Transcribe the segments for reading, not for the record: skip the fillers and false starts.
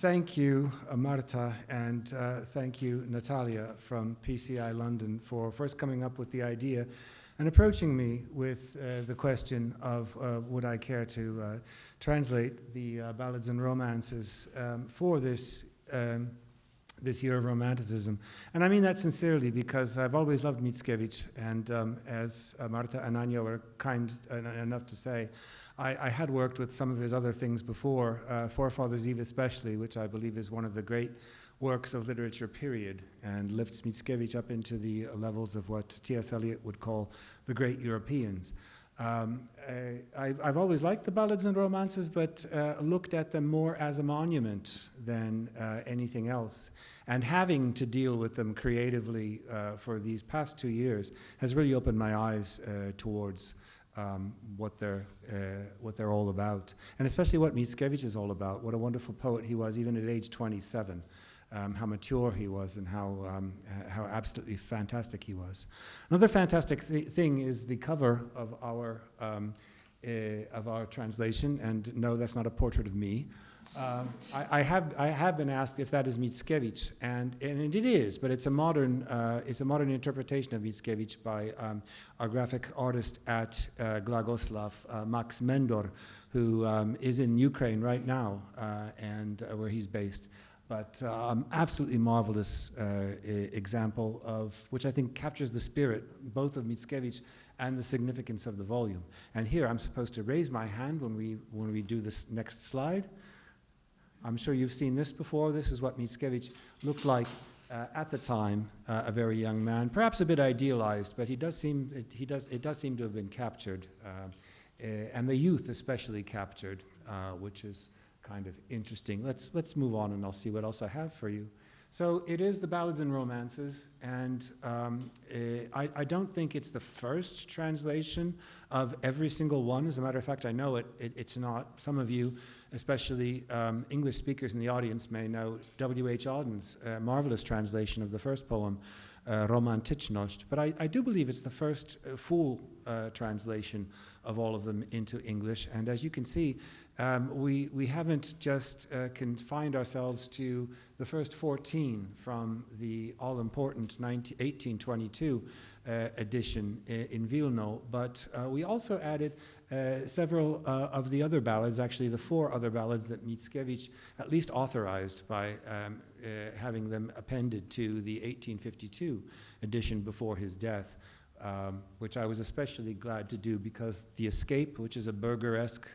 Thank you, Marta, and thank you, Natalia, from PCI London, for first coming up with the idea and approaching me with the question of would I care to translate the Ballads and Romances for this year of Romanticism. And I mean that sincerely, because I've always loved Mickiewicz, and as Marta and Anya were kind enough to say, I had worked with some of his other things before, Forefathers' Eve especially, which I believe is one of the great works of literature, period, and lifts Mickiewicz up into the levels of what T.S. Eliot would call the great Europeans. I've always liked the Ballads and Romances, but looked at them more as a monument than anything else. And having to deal with them creatively for these past 2 years has really opened my eyes towards what they're all about, and especially what Mickiewicz is all about. What a wonderful poet he was, even at age 27. How mature he was, and how absolutely fantastic he was. Another fantastic thing is the cover of our translation. And no, that's not a portrait of me. I have been asked if that is Mickiewicz, and it is, but it's a modern interpretation of Mickiewicz by our graphic artist at Glagoslav, Max Mendor, who is in Ukraine right now, and where he's based. But absolutely marvelous example of which I think captures the spirit both of Mickiewicz and the significance of the volume. And here I'm supposed to raise my hand when we do this next slide. I'm sure you've seen this before. This is what Mickiewicz looked like at the time, a very young man, perhaps a bit idealized, but it does seem to have been captured, and the youth especially captured, which is kind of interesting. Let's move on, and I'll see what else I have for you. So it is the Ballads and Romances, and I don't think it's the first translation of every single one. As a matter of fact, I know it's not. Some of you, especially English speakers in the audience, may know W.H. Auden's marvelous translation of the first poem, Romanticism, but I do believe it's the first full translation of all of them into English. And as you can see, we haven't just confined ourselves to the first 14 from the all-important 1822 edition in Vilno, but we also added several of the other ballads, actually the 4 other ballads that Mickiewicz at least authorized by having them appended to the 1852 edition before his death, which I was especially glad to do because The Escape, which is a burger-esque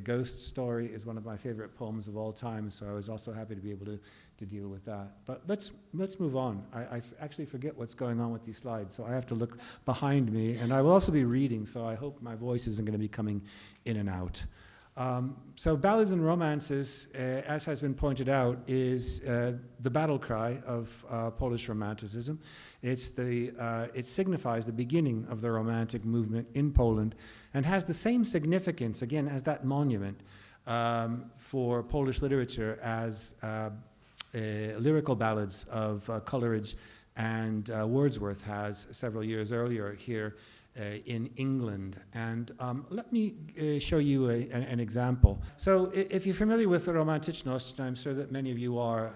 ghost story, is one of my favorite poems of all time, so I was also happy to be able to deal with that. But let's move on. I actually forget what's going on with these slides, so I have to look behind me, and I will also be reading, so I hope my voice isn't going to be coming in and out. So Ballads and Romances, as has been pointed out, is the battle cry of Polish Romanticism. It signifies the beginning of the Romantic movement in Poland and has the same significance, again, as that monument for Polish literature as lyrical ballads of Coleridge and Wordsworth has several years earlier here in England. And let me show you an example. So if you're familiar with Romanticism, and I'm sure that many of you are,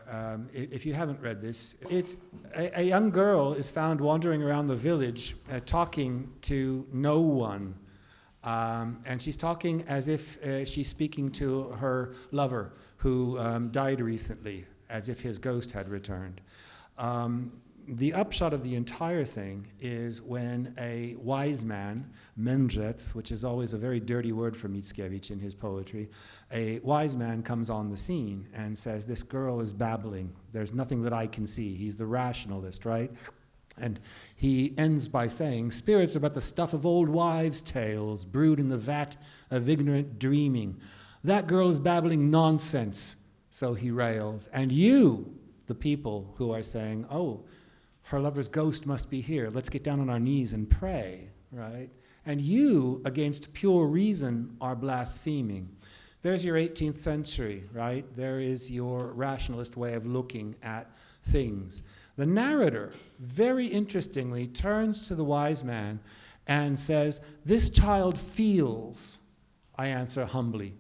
if you haven't read this, it's a young girl is found wandering around the village talking to no one. And she's talking as if she's speaking to her lover who died recently, as if his ghost had returned. The upshot of the entire thing is when a wise man, mędrzec, which is always a very dirty word for Mickiewicz in his poetry, a wise man comes on the scene and says, this girl is babbling. There's nothing that I can see. He's the rationalist, right? And he ends by saying, spirits are but the stuff of old wives' tales, brewed in the vat of ignorant dreaming. That girl is babbling nonsense, so he rails. And you, the people who are saying, oh, her lover's ghost must be here. Let's get down on our knees and pray, right? And you, against pure reason, are blaspheming. There's your 18th century, right? There is your rationalist way of looking at things. The narrator, very interestingly, turns to the wise man and says, this child feels. I answer humbly,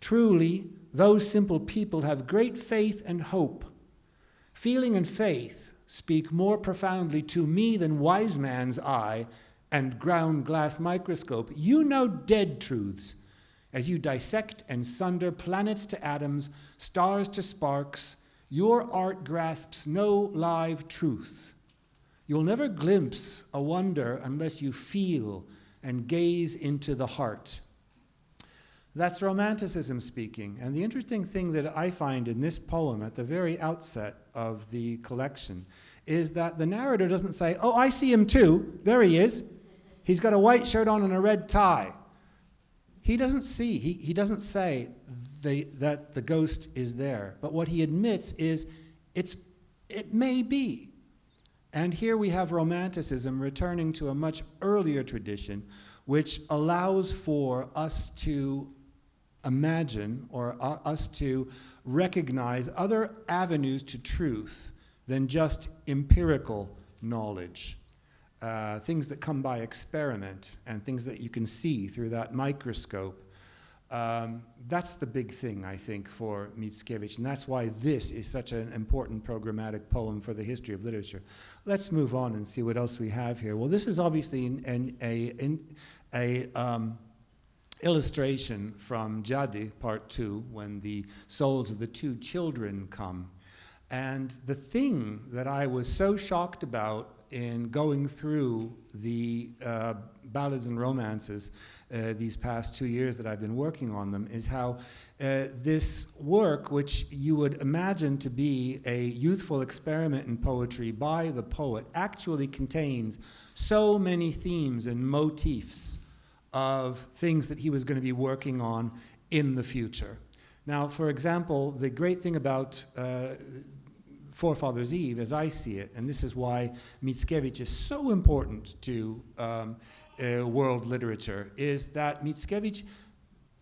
truly, those simple people have great faith and hope. Feeling and faith speak more profoundly to me than wise man's eye and ground glass microscope. You know dead truths as you dissect and sunder planets to atoms, stars to sparks. Your art grasps no live truth. You'll never glimpse a wonder unless you feel and gaze into the heart. That's Romanticism speaking. And the interesting thing that I find in this poem at the very outset of the collection is that the narrator doesn't say, oh, I see him too. There he is. He's got a white shirt on and a red tie. He doesn't see, he doesn't say that the ghost is there. But what he admits is it may be. And here we have Romanticism returning to a much earlier tradition, which allows for us to imagine or us to recognize other avenues to truth than just empirical knowledge. Things that come by experiment and things that you can see through that microscope. That's the big thing, I think, for Mickiewicz, and that's why this is such an important programmatic poem for the history of literature. Let's move on and see what else we have here. Well, this is obviously an illustration from Jadi, Part 2, when the souls of the two children come. And the thing that I was so shocked about in going through the Ballads and Romances these past 2 years that I've been working on them is how this work, which you would imagine to be a youthful experiment in poetry by the poet, actually contains so many themes and motifs of things that he was going to be working on in the future. Now, for example, the great thing about Forefathers' Eve, as I see it, and this is why Mickiewicz is so important to world literature, is that Mickiewicz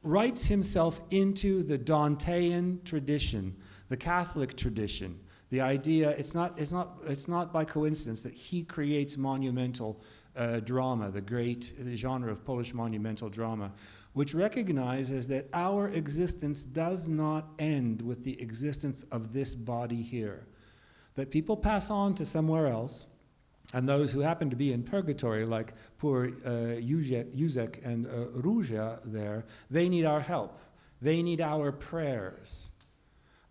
writes himself into the Dantean tradition, the Catholic tradition. The idea, it's not by coincidence that he creates monumental drama, the genre of Polish monumental drama, which recognizes that our existence does not end with the existence of this body here. That people pass on to somewhere else, and those who happen to be in purgatory, like poor Józek and Rózsa there, they need our help. They need our prayers.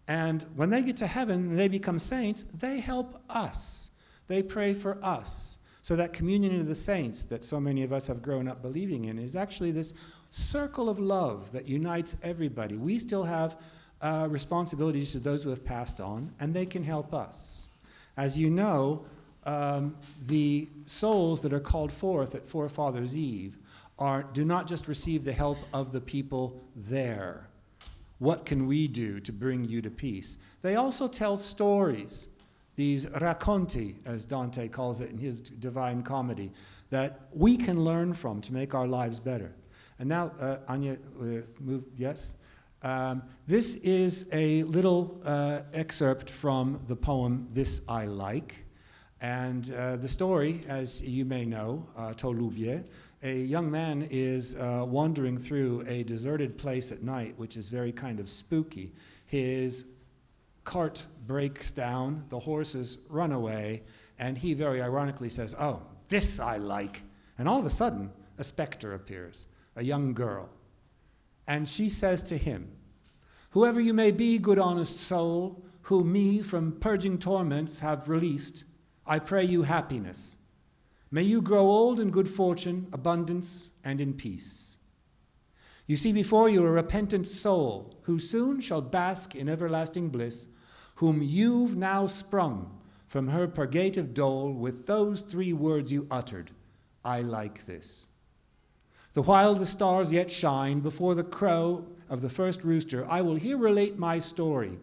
And when they get to heaven and they become saints, they help us. They pray for us. So that communion of the saints that so many of us have grown up believing in is actually this circle of love that unites everybody. We still have responsibilities to those who have passed on, and they can help us. As you know, the souls that are called forth at Forefathers' Eve do not just receive the help of the people there. What can we do to bring you to peace? They also tell stories, these racconti, as Dante calls it in his Divine Comedy, that we can learn from to make our lives better. And now, Anya, move, yes? This is a little excerpt from the poem This I Like. And the story, as you may know, To lubię, a young man is wandering through a deserted place at night, which is very kind of spooky. His cart breaks down, the horses run away, and he very ironically says, "Oh, this I like." And all of a sudden, a specter appears, a young girl. And she says to him, "Whoever you may be, good honest soul, who me from purging torments have released, I pray you happiness. May you grow old in good fortune, abundance, and in peace. You see before you a repentant soul, who soon shall bask in everlasting bliss, whom you've now sprung from her purgative dole with those 3 words you uttered, I like this. The while the stars yet shine before the crow of the first rooster, I will here relate my story,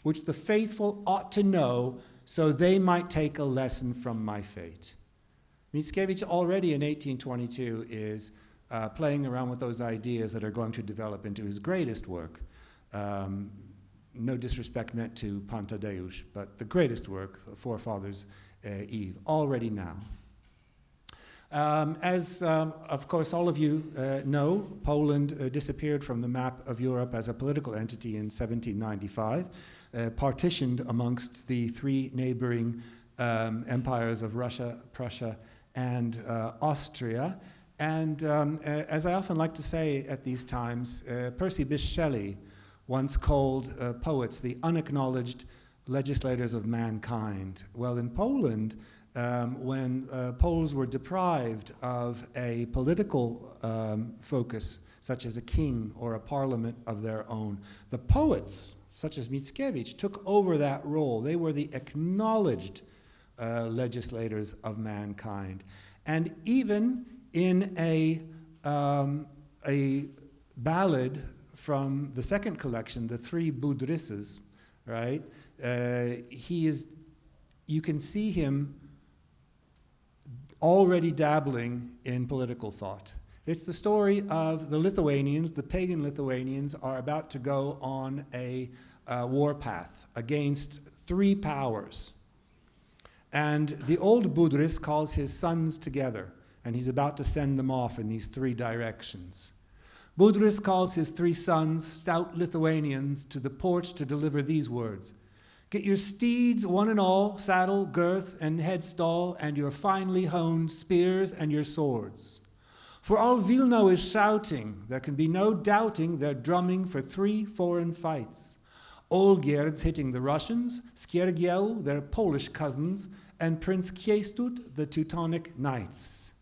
which the faithful ought to know, so they might take a lesson from my fate." Mickiewicz already in 1822 is playing around with those ideas that are going to develop into his greatest work. No disrespect meant to Pantadeusz, but the greatest work, Forefathers' Eve, already now. Of course, all of you know, Poland disappeared from the map of Europe as a political entity in 1795, partitioned amongst the three neighboring empires of Russia, Prussia, and Austria. And as I often like to say at these times, Percy Bysshe Shelley once called poets the unacknowledged legislators of mankind. Well, in Poland, when Poles were deprived of a political focus, such as a king or a parliament of their own, the poets, such as Mickiewicz, took over that role. They were the acknowledged legislators of mankind. And even in a ballad from the second collection, the Three Budrisses, right, you can see him already dabbling in political thought. It's the story of the Lithuanians, the pagan Lithuanians, are about to go on a warpath against three powers. And the old Budris calls his sons together, and he's about to send them off in these three directions. Budris calls his three sons, stout Lithuanians, to the porch to deliver these words: "Get your steeds, one and all, saddle, girth, and headstall, and your finely honed spears and your swords. For all Vilno is shouting, there can be no doubting they're drumming for 3 foreign fights. Olgierd's hitting the Russians, Skiergieł, their Polish cousins, and Prince Kiestut, the Teutonic Knights.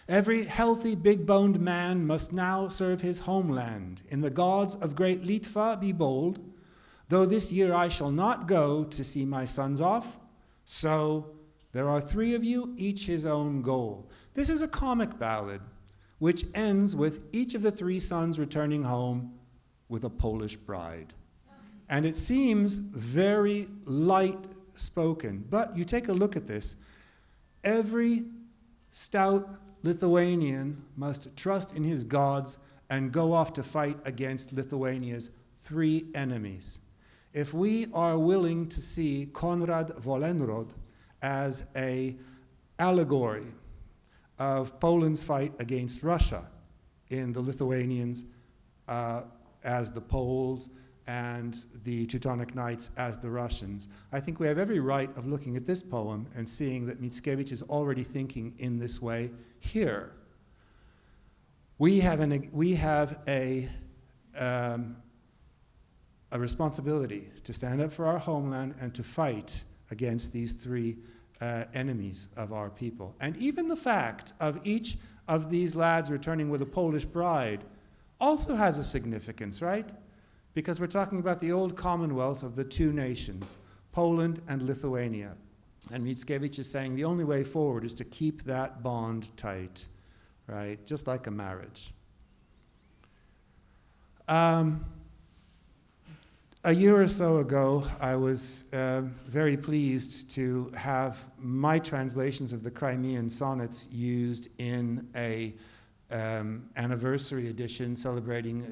Every healthy, big-boned man must now serve his homeland. In the gods of great Litva be bold, though this year I shall not go to see my sons off, so there are 3 of you, each his own goal." This is a comic ballad, which ends with each of the 3 sons returning home with a Polish bride. And it seems very light-spoken, but you take a look at this. Every stout Lithuanian must trust in his gods and go off to fight against Lithuania's 3 enemies. If we are willing to see Konrad Wallenrod as an allegory of Poland's fight against Russia, in the Lithuanians as the Poles and the Teutonic Knights as the Russians, I think we have every right of looking at this poem and seeing that Mickiewicz is already thinking in this way here. We have a responsibility to stand up for our homeland and to fight against these 3 enemies of our people. And even the fact of each of these lads returning with a Polish bride also has a significance, right? Because we're talking about the old commonwealth of the 2 nations, Poland and Lithuania. And Mickiewicz is saying the only way forward is to keep that bond tight, right? Just like a marriage. A year or so ago, I was very pleased to have my translations of the Crimean sonnets used in a anniversary edition celebrating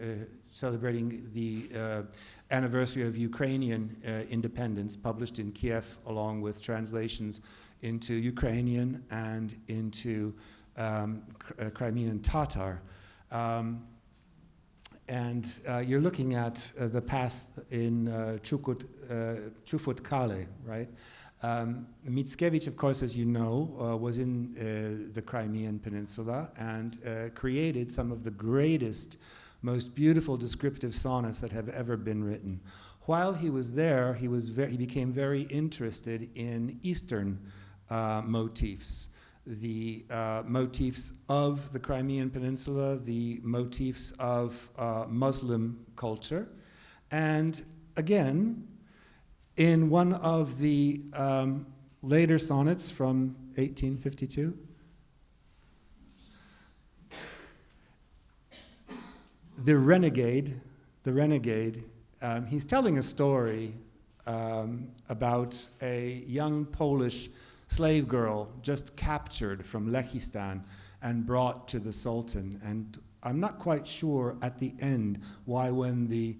the anniversary of Ukrainian independence, published in Kiev, along with translations into Ukrainian and into Crimean Tatar. And you're looking at the past in Chufut Kale, right? Mickiewicz, of course, as you know, was in the Crimean Peninsula and created some of the greatest, most beautiful descriptive sonnets that have ever been written. While he was there, he became very interested in Eastern motifs. The motifs of the Crimean Peninsula, the motifs of Muslim culture. And again, in one of the later sonnets from 1852, the Renegade, he's telling a story about a young Polish slave girl just captured from Lekhistan and brought to the Sultan. And I'm not quite sure at the end why when the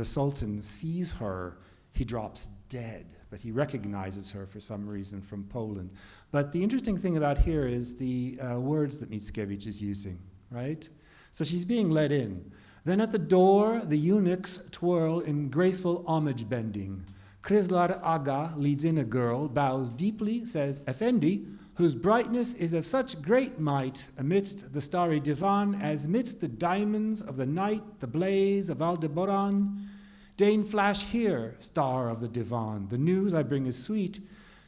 Sultan sees her, he drops dead. but he recognizes her for some reason from Poland. But the interesting thing about here is the words that Mickiewicz is using, right? So she's being let in. Then at the door, the eunuchs twirl in graceful homage bending. Kraszewski Aga leads in a girl, bows deeply, says, Effendi, whose brightness is of such great might amidst the starry divan as midst the diamonds of the night, the blaze of Aldebaran. Deign flash here, star of the divan. The news I bring is sweet.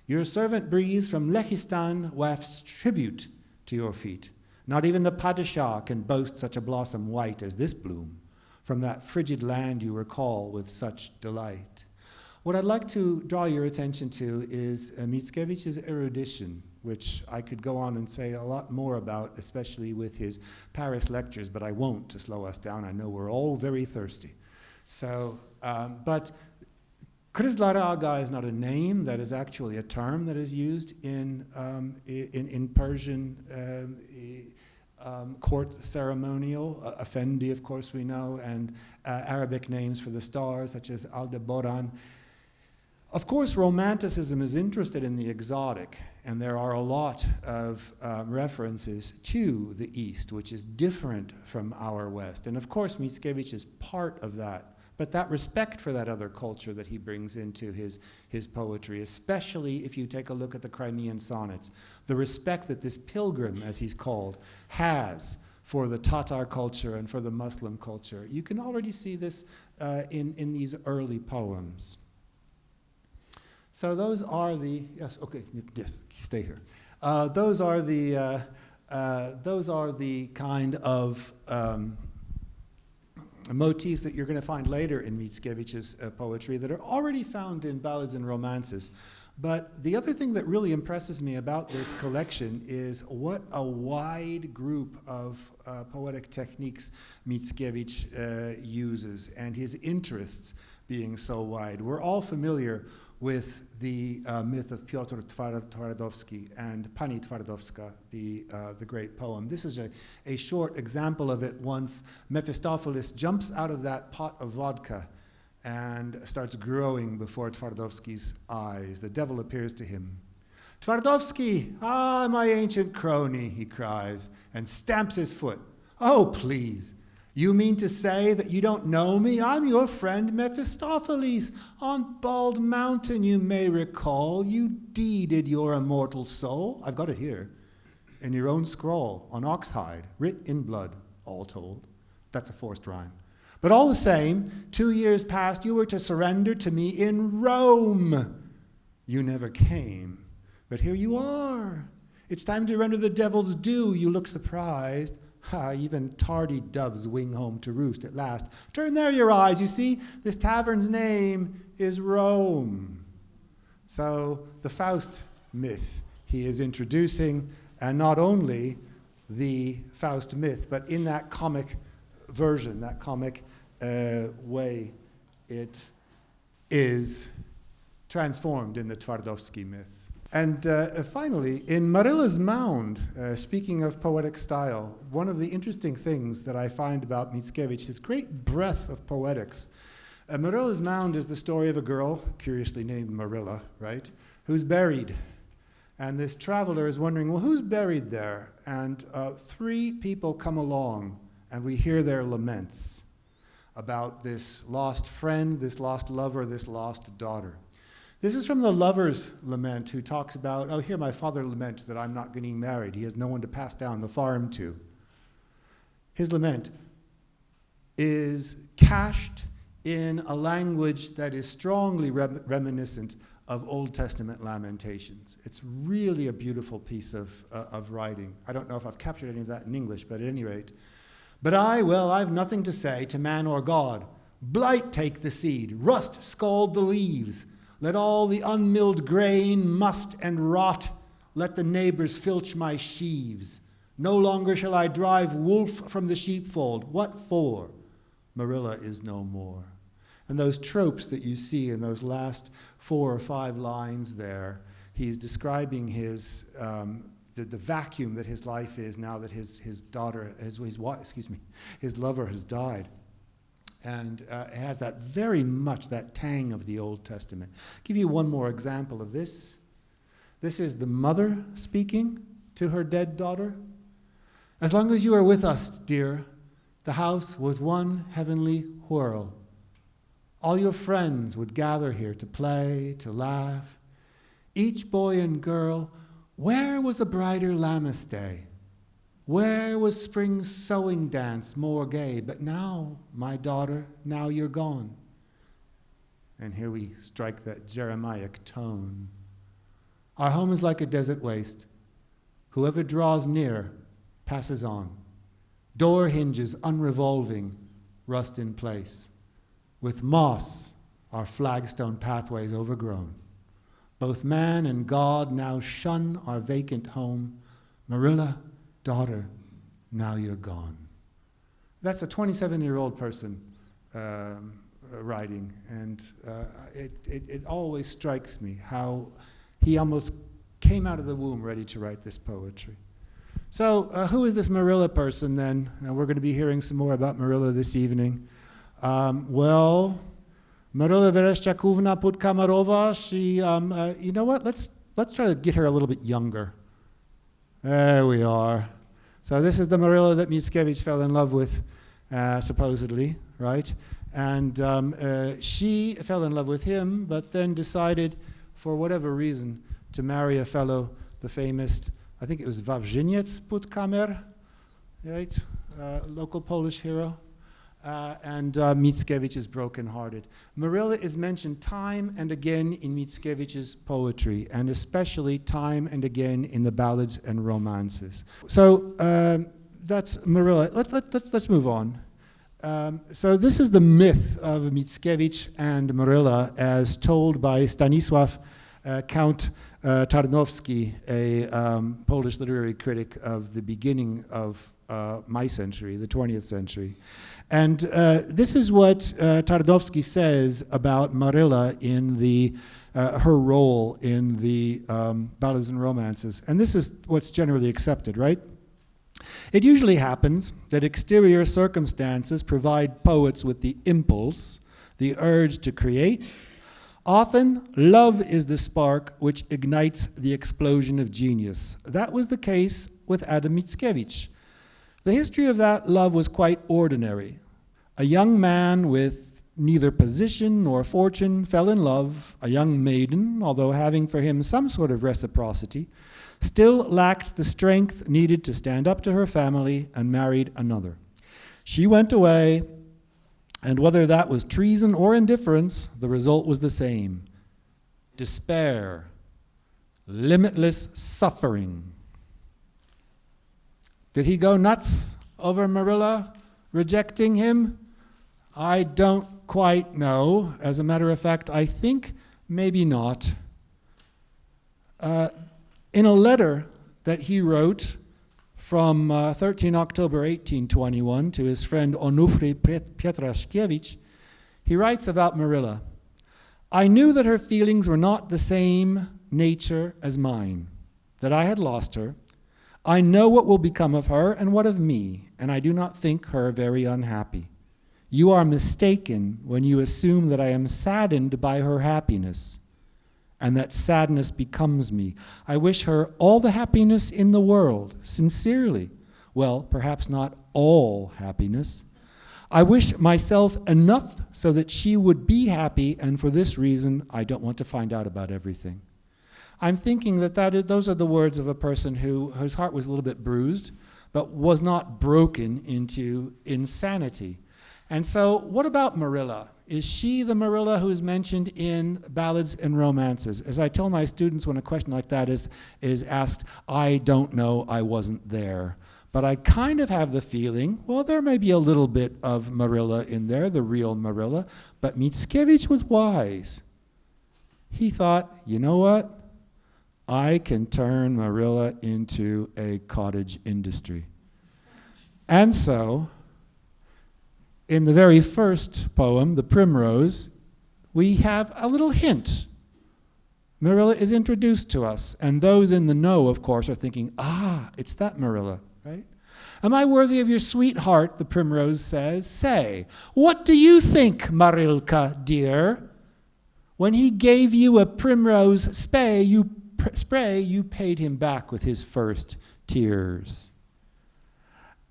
Your servant breeze from Lechistan wafts tribute to your feet. Not even the Padishah can boast such a blossom white as this bloom from that frigid land you recall with such delight. What I'd like to draw your attention to is Mickiewicz's erudition, which I could go on and say a lot more about, especially with his Paris lectures, but I won't to slow us down. I know we're all very thirsty. So, but Kraszewski is not a name, that is actually a term that is used in Persian court ceremonial. Effendi, of course, we know, and Arabic names for the stars, such as Aldebaran. Of course, Romanticism is interested in the exotic, and there are a lot of references to the East, which is different from our West. And of course, Mickiewicz is part of that. But that respect for that other culture that he brings into his poetry, especially if you take a look at the Crimean sonnets, the respect that this pilgrim, as he's called, has for the Tatar culture and for the Muslim culture, you can already see this in these early poems. So those are the, yes, okay, yes, stay here. Those are the kind of motifs that you're going to find later in Mickiewicz's poetry that are already found in Ballads and Romances. But the other thing that really impresses me about this collection is what a wide group of poetic techniques Mickiewicz uses, and his interests being so wide. We're all familiar with the myth of Piotr Twardowski and Pani Twardowska, the great poem. This is a short example of it. Once Mephistopheles jumps out of that pot of vodka and starts growing before Twardowski's eyes. The devil appears to him. Twardowski, ah, my ancient crony, he cries, and stamps his foot. Oh, please. You mean to say that you don't know me? I'm your friend Mephistopheles. On Bald Mountain, you may recall, you deeded your immortal soul. I've got it here, in your own scroll, on oxhide, writ in blood, all told. That's a forced rhyme. But all the same, 2 years past, you were to surrender to me in Rome. You never came, but here you are. It's time to render the devil's due. You look surprised. Ha, even tardy doves wing home to roost at last. Turn there your eyes, you see, this tavern's name is Rome. So the Faust myth he is introducing, and not only the Faust myth, but in that comic version, that comic way, it is transformed in the Twardowski myth. And finally, in Marilla's Mound, speaking of poetic style, one of the interesting things that I find about Mickiewicz is great breadth of poetics. Marilla's Mound is the story of a girl, curiously named Marilla, right, who's buried. And this traveler is wondering, well, who's buried there? And 3 people come along, and we hear their laments about this lost friend, this lost lover, this lost daughter. This is from the lover's lament, who talks about, oh, hear my father lament that I'm not getting married. He has no one to pass down the farm to. His lament is cached in a language that is strongly reminiscent of Old Testament lamentations. It's really a beautiful piece of writing. I don't know if I've captured any of that in English, but at any rate. But I've nothing to say to man or God. Blight take the seed, rust scald the leaves. Let all the unmilled grain must and rot. Let the neighbors filch my sheaves. No longer shall I drive wolf from the sheepfold. What for? Marilla is no more. And those tropes that you see in those last 4 or 5 lines there, he's describing his the vacuum that his life is now that his lover has died. And it has that very much, that tang of the Old Testament. I'll give you one more example of this. This is the mother speaking to her dead daughter. As long as you are with us, dear, the house was one heavenly whirl. All your friends would gather here to play, to laugh. Each boy and girl, where was a brighter Lammas day? Where was spring's sowing dance more gay? But now, my daughter, now you're gone. And here we strike that Jeremiac tone. Our home is like a desert waste. Whoever draws near passes on. Door hinges unrevolving, rust in place. With moss, our flagstone pathways overgrown. Both man and God now shun our vacant home. Marilla, daughter, now you're gone. That's a 27-year-old person writing, and it always strikes me how he almost came out of the womb ready to write this poetry. So who is this Marilla person then? We're going to be hearing some more about Marilla this evening. Well, Marilla Vereshchakovna Podkamarova, she, you know what, let's try to get her a little bit younger. There we are. So this is the Marilla that Mickiewicz fell in love with, supposedly, right? And she fell in love with him, but then decided, for whatever reason, to marry a fellow, the famous, I think it was Wawrzyniec Podkamer, right? Local Polish hero. And Mickiewicz is brokenhearted. Marilla is mentioned time and again in Mickiewicz's poetry, and especially time and again in the Ballads and Romances. So that's Marilla. Let's move on. So this is the myth of Mickiewicz and Marilla as told by Stanisław Count Tarnowski, a Polish literary critic of the beginning of my century, the 20th century. And this is what Tarnowski says about Marilla in her role in the Ballads and Romances. And this is what's generally accepted, right? It usually happens that exterior circumstances provide poets with the impulse, the urge to create. Often, love is the spark which ignites the explosion of genius. That was the case with Adam Mickiewicz. The history of that love was quite ordinary. A young man with neither position nor fortune fell in love. A young maiden, although having for him some sort of reciprocity, still lacked the strength needed to stand up to her family and married another. She went away, and whether that was treason or indifference, the result was the same: despair, limitless suffering. Did he go nuts over Marilla rejecting him? I don't quite know. As a matter of fact, I think maybe not. In a letter that he wrote from 13 October 1821 to his friend Onufry Pietraszkiewicz, he writes about Marilla: I knew that her feelings were not the same nature as mine, that I had lost her. I know what will become of her and what of me, and I do not think her very unhappy. You are mistaken when you assume that I am saddened by her happiness, and that sadness becomes me. I wish her all the happiness in the world, sincerely. Well, perhaps not all happiness. I wish myself enough so that she would be happy, and for this reason, I don't want to find out about everything. I'm thinking those are the words of a person whose heart was a little bit bruised, but was not broken into insanity. And so what about Marilla? Is she the Marilla who's mentioned in Ballads and Romances? As I tell my students when a question like that is asked, I don't know, I wasn't there. But I kind of have the feeling, well, there may be a little bit of Marilla in there, the real Marilla, but Mickiewicz was wise. He thought, you know what? I can turn Marilla into a cottage industry. And so, in the very first poem, the Primrose, we have a little hint. Marilla is introduced to us, and those in the know, of course, are thinking, it's that Marilla, right? Am I worthy of your sweetheart, the primrose says. Say, what do you think, Marilka, dear? When he gave you a primrose spray, you paid him back with his first tears.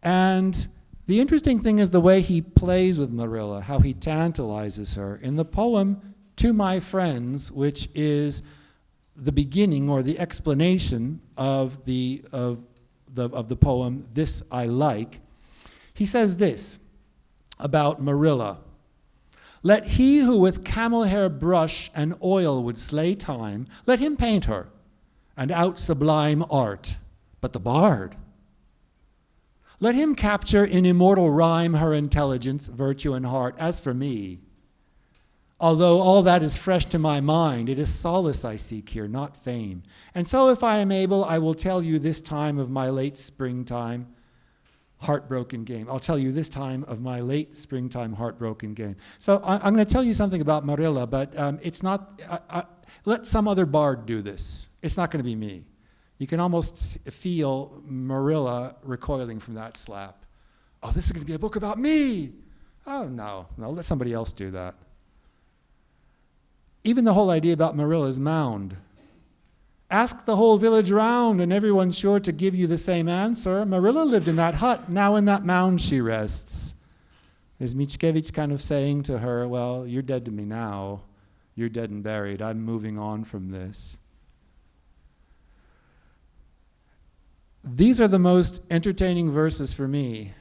And the interesting thing is the way he plays with Marilla, how he tantalizes her. In the poem, To My Friends, which is the beginning or the explanation of the poem, This I Like, he says this about Marilla. Let he who with camel hair brush and oil would slay time, let him paint her, and out sublime art. But the bard, let him capture in immortal rhyme her intelligence, virtue, and heart. As for me, although all that is fresh to my mind, it is solace I seek here, not fame. And so if I am able, I will tell you this time of my late springtime heartbroken game. I'll tell you this time of my late springtime heartbroken game. So I'm going to tell you something about Marilla, but it's not, let some other bard do this. It's not going to be me. You can almost feel Marilla recoiling from that slap. Oh, this is going to be a book about me. Oh, no, let somebody else do that. Even the whole idea about Marilla's mound. Ask the whole village round, and everyone's sure to give you the same answer. Marilla lived in that hut. Now in that mound she rests. Is Mickiewicz kind of saying to her, well, you're dead to me now. You're dead and buried. I'm moving on from this. These are the most entertaining verses for me.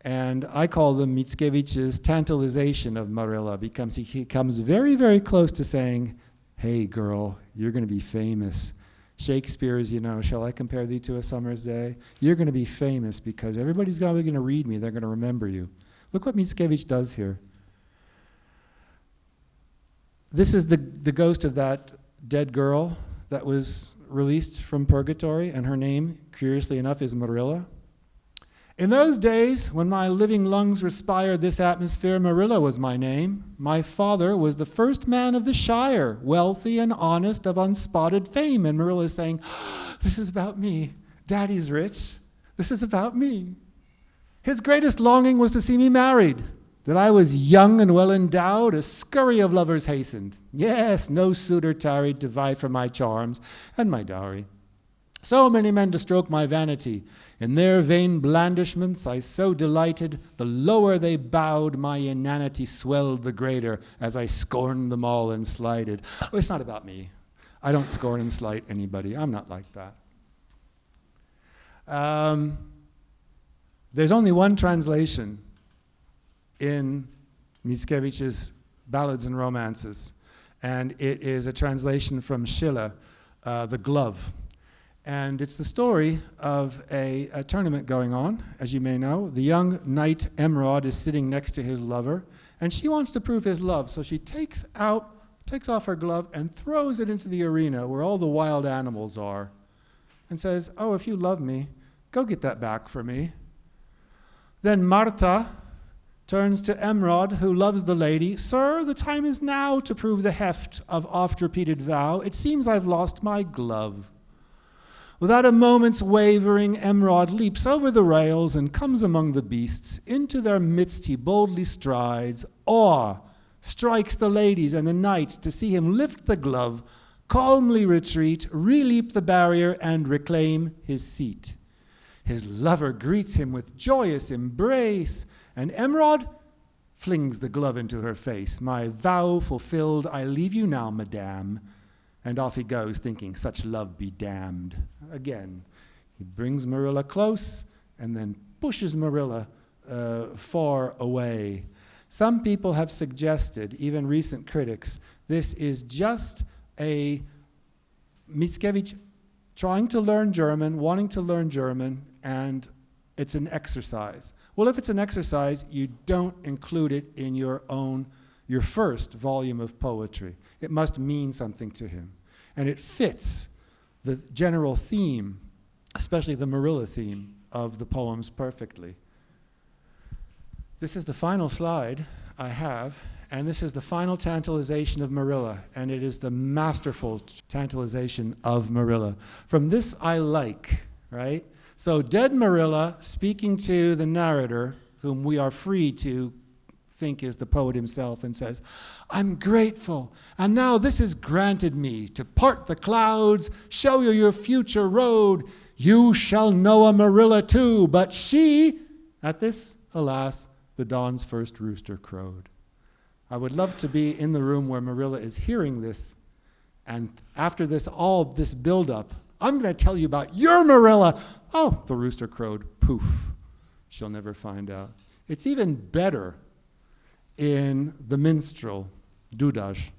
And I call them Mickiewicz's tantalization of Marilla, because he comes very, very close to saying, hey, girl, you're going to be famous. Shakespeare's, shall I compare thee to a summer's day? You're going to be famous because everybody's going to read me. They're going to remember you. Look what Mickiewicz does here. This is the ghost of that dead girl that was released from purgatory, and her name, curiously enough, is Marilla. In those days, when my living lungs respired this atmosphere, Marilla was my name. My father was the first man of the shire, wealthy and honest, of unspotted fame. And Marilla is saying, this is about me. Daddy's rich. This is about me. His greatest longing was to see me married. That I was young and well endowed, a scurry of lovers hastened. Yes, no suitor tarried to vie for my charms and my dowry. So many men to stroke my vanity. In their vain blandishments I so delighted, the lower they bowed, my inanity swelled the greater, as I scorned them all and slighted. Oh, it's not about me. I don't scorn and slight anybody. I'm not like that. There's only one translation in Mickiewicz's Ballads and Romances, and it is a translation from Schiller, The Glove. And it's the story of a tournament going on, as you may know. The young knight Emrod is sitting next to his lover, and she wants to prove his love, so she takes off her glove and throws it into the arena where all the wild animals are, and says, oh, if you love me, go get that back for me. Then Marta turns to Emrod, who loves the lady. Sir, the time is now to prove the heft of oft-repeated vow. It seems I've lost my glove. Without a moment's wavering, Emrod leaps over the rails and comes among the beasts. Into their midst he boldly strides. Awe strikes the ladies and the knights to see him lift the glove, calmly retreat, re-leap the barrier, and reclaim his seat. His lover greets him with joyous embrace, and Emrod flings the glove into her face. My vow fulfilled, I leave you now, madame. And off he goes, thinking, such love be damned. Again, he brings Marilla close and then pushes Marilla far away. Some people have suggested, even recent critics, this is just a Mickiewicz trying to learn German, wanting to learn German, and it's an exercise. Well, if it's an exercise, you don't include it in your first volume of poetry. It must mean something to him. And it fits the general theme, especially the Marilla theme of the poems perfectly. This is the final slide I have, and this is the final tantalization of Marilla, and it is the masterful tantalization of Marilla. From this I like, right? So dead Marilla speaking to the narrator, whom we are free to think is the poet himself, and says, I'm grateful, and now this is granted me, to part the clouds, show you your future road. You shall know a Marilla too, but she, at this, alas, the dawn's first rooster crowed. I would love to be in the room where Marilla is hearing this, and after this, all this buildup, I'm going to tell you about your Marilla. Oh, the rooster crowed, poof. She'll never find out. It's even better in The Minstrel, Dudaj,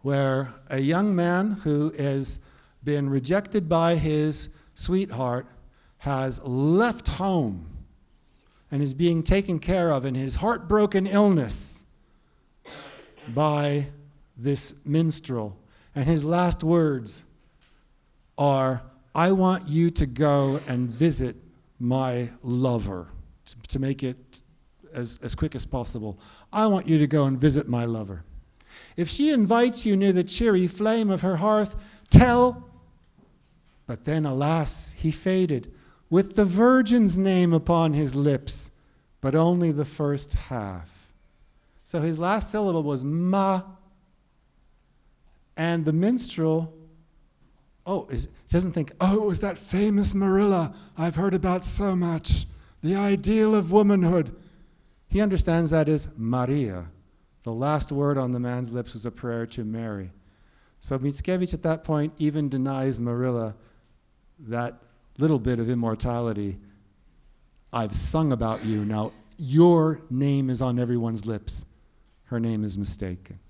where a young man who has been rejected by his sweetheart has left home and is being taken care of in his heartbroken illness by this minstrel. And his last words are, I want you to go and visit my lover, to make it as quick as possible. I want you to go and visit my lover. If she invites you near the cheery flame of her hearth, tell. But then, alas, he faded, with the virgin's name upon his lips, but only the first half. So his last syllable was ma, and the minstrel, doesn't think, oh, it was that famous Marilla I've heard about so much, the ideal of womanhood. He understands that as Maria. The last word on the man's lips was a prayer to Mary. So Mickiewicz at that point even denies Marilla that little bit of immortality. I've sung about you. Now your name is on everyone's lips. Her name is mistaken.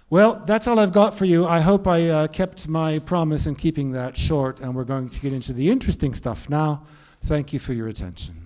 Well, that's all I've got for you. I hope I kept my promise in keeping that short, and we're going to get into the interesting stuff now. Thank you for your attention.